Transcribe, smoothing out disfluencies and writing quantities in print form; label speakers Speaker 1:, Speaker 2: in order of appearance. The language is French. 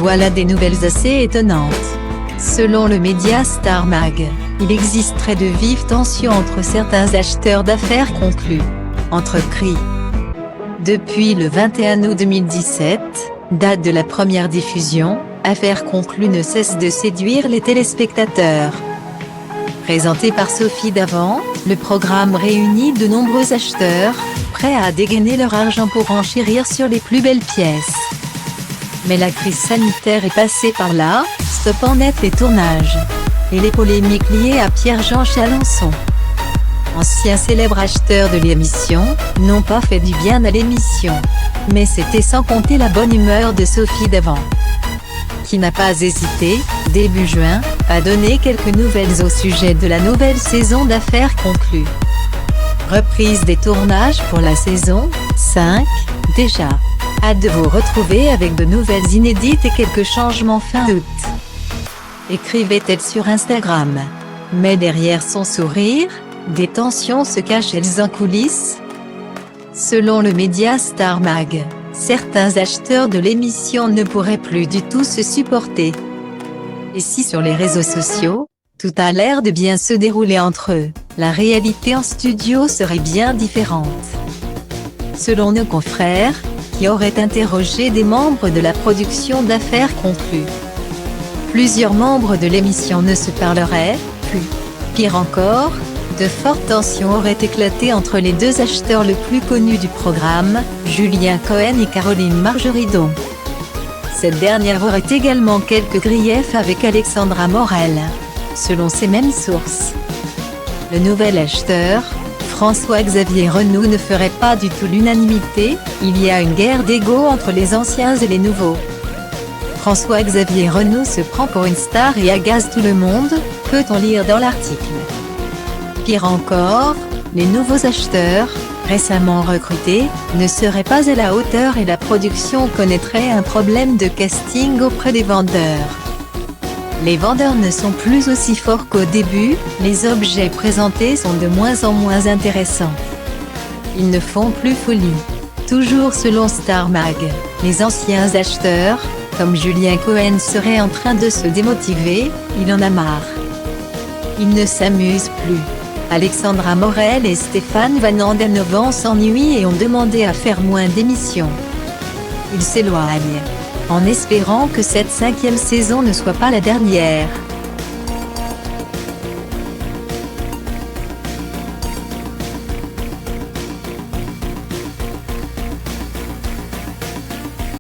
Speaker 1: Voilà des nouvelles assez étonnantes. Selon le média Star Mag, il existerait de vives tensions entre certains acheteurs d'affaires conclus. Entre cris. Depuis le 21 août 2017, date de la première diffusion, Affaires conclues ne cesse de séduire les téléspectateurs. Présenté par Sophie Davant, le programme réunit de nombreux acheteurs, prêts à dégainer leur argent pour enchérir sur les plus belles pièces. Mais la crise sanitaire est passée par là, stoppant net les tournages. Et les polémiques liées à Pierre-Jean Chalençon, ancien célèbre acheteur de l'émission, n'ont pas fait du bien à l'émission. Mais c'était sans compter la bonne humeur de Sophie Davant, qui n'a pas hésité, début juin, à donner quelques nouvelles au sujet de la nouvelle saison d'Affaires conclues. Reprise des tournages pour la saison 5, déjà. Hâte de vous retrouver avec de nouvelles inédites et quelques changements fin août. Écrivait-elle sur Instagram. Mais derrière son sourire, des tensions se cachent-elles en coulisses? Selon le média Star Mag, certains acheteurs de l'émission ne pourraient plus du tout se supporter. Et si sur les réseaux sociaux, tout a l'air de bien se dérouler entre eux, la réalité en studio serait bien différente. Selon nos confrères, qui auraient interrogé des membres de la production d'Affaires conclues, plusieurs membres de l'émission ne se parleraient plus. Pire encore, de fortes tensions auraient éclaté entre les deux acheteurs le plus connus du programme, Julien Cohen et Caroline Margeridon. Cette dernière aurait également quelques griefs avec Alexandra Morel, selon ces mêmes sources. Le nouvel acheteur, François-Xavier Renaud, ne ferait pas du tout l'unanimité, il y a une guerre d'ego entre les anciens et les nouveaux. François-Xavier Renaud se prend pour une star et agace tout le monde, peut-on lire dans l'article. Pire encore, les nouveaux acheteurs, récemment recrutés, ne seraient pas à la hauteur et la production connaîtrait un problème de casting auprès des vendeurs. Les vendeurs ne sont plus aussi forts qu'au début, les objets présentés sont de moins en moins intéressants. Ils ne font plus folie. Toujours selon Star Mag, les anciens acheteurs, comme Julien Cohen, seraient en train de se démotiver, il en a marre. Ils ne s'amusent plus. Alexandra Morel et Stéphane Van Andenovan s'ennuient et ont demandé à faire moins d'émissions. Ils s'éloignent, en espérant que cette 5e saison ne soit pas la dernière.